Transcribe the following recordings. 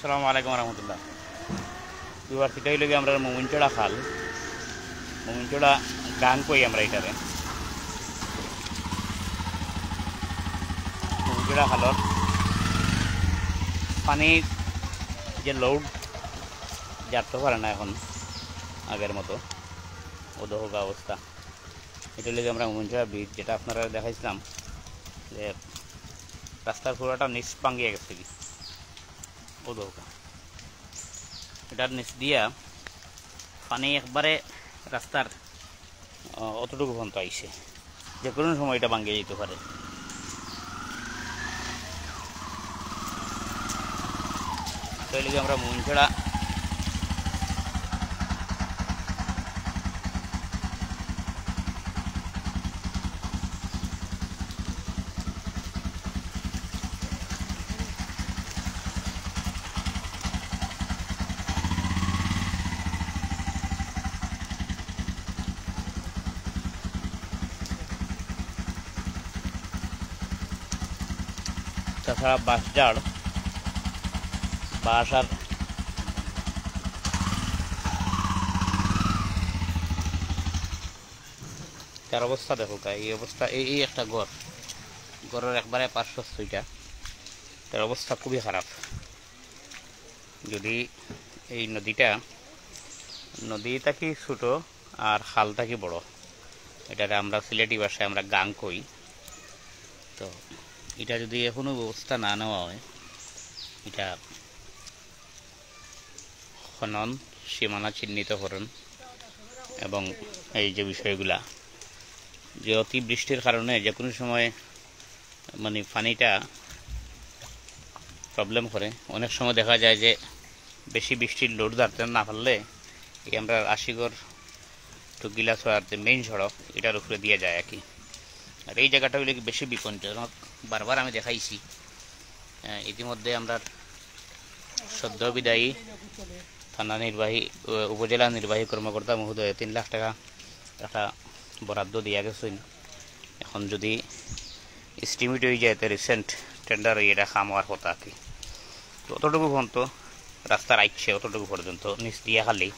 আসসালামু আলাইকুম রহমতুল্লাহ। দুবার সেটা হইলে আমরা মোমিনচড়া খাল, মোমিনচড়া গাং কই আমরা এটারে। মোমিনচড়া খালর পানির যে লোড যাতে পারে না এখন আগের মতো ওদহকা অবস্থা। এটা লেগে আমরা মোমিনচড়া ব্রিজ, যেটা আপনারা দেখাইছিলাম যে রাস্তার পুরোটা নিচ ভাঙিয়ে গেছে কি ওদহকা, এটার নিচ দিয়া পানি একবারে রাস্তার অতটুকু পর্যন্ত আইসে, যে কোনো সময় এটা ভাঙিয়ে যেতে পারে। তাই লেগে আমরা মোমিনচড়া তাছাড়া বাঁশঝাড়, বাঁশ আর তার অবস্থা দেখো, এই অবস্থা। এই একটা ঘরের একবারে পার্শ্বস্থইটা, তার অবস্থা খুবই খারাপ। যদি এই নদী থাকি ছোটো আর খাল থাকি বড়, এটাকে আমরা সিলেটি ভাষায় আমরা গাং কই। তো এটা যদি এখনো ব্যবস্থা না নেওয়া হয়, এটা খনন, সীমানা চিহ্নিতকরণ এবং এই যে বিষয়গুলা, যে অতিবৃষ্টির কারণে যে কোনো সময় মানে পানিটা প্রবলেম করে। অনেক সময় দেখা যায় যে বেশি বৃষ্টির লোড ধরতে না পারলে এই আমরা আশিগড় টু গিলাসওয়ার যে মেইন সড়ক, এটার উপরে দিয়ে যায় আর কি। আর এই জায়গাটা হইলে বেশি বিপজ্জনক, বারবার আমি দেখাইছি। ইতিমধ্যে আমরা সদ্য বিদায়ী থানা নির্বাহী উপজেলা নির্বাহী কর্মকর্তা মহোদয় 3 লাখ টাকা একটা বরাদ্দ দিয়া গেছেন। এখন যদি এস্টিমেট হয়ে যায়, তো রিসেন্ট টেন্ডার হয়ে এটা কাম হওয়ার কথা আর কি। অতটুকু পর্যন্ত রাস্তার আইছে, অতটুকু পর্যন্ত নিচ দিয়া খালি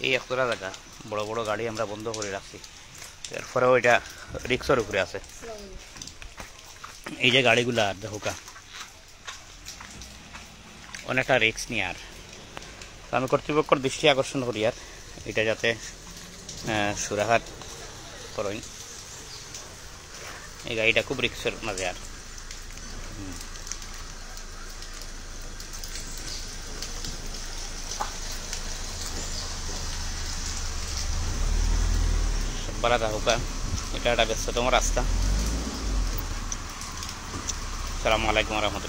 এই একটা জায়গা বড় বড় গাড়ি আমরা বন্ধ করে রাখছি। এরপরেও এটা রিক্সের উপরে আছে। এই যে গাড়িগুলা দেখোকা অনেকটা রিক্স নিয়ে। আর আমি কর্তৃপক্ষের দৃষ্টি আকর্ষণ করি আর এটা যাতে সুরাহাট করেন। এই গাড়িটা খুব রিক্সের মাঝে। আর সব্বারা দেখোকা, এটা একটা ব্যস্ততম রাস্তা। আসসালামু আলাইকুম রহমতুল্লাহ।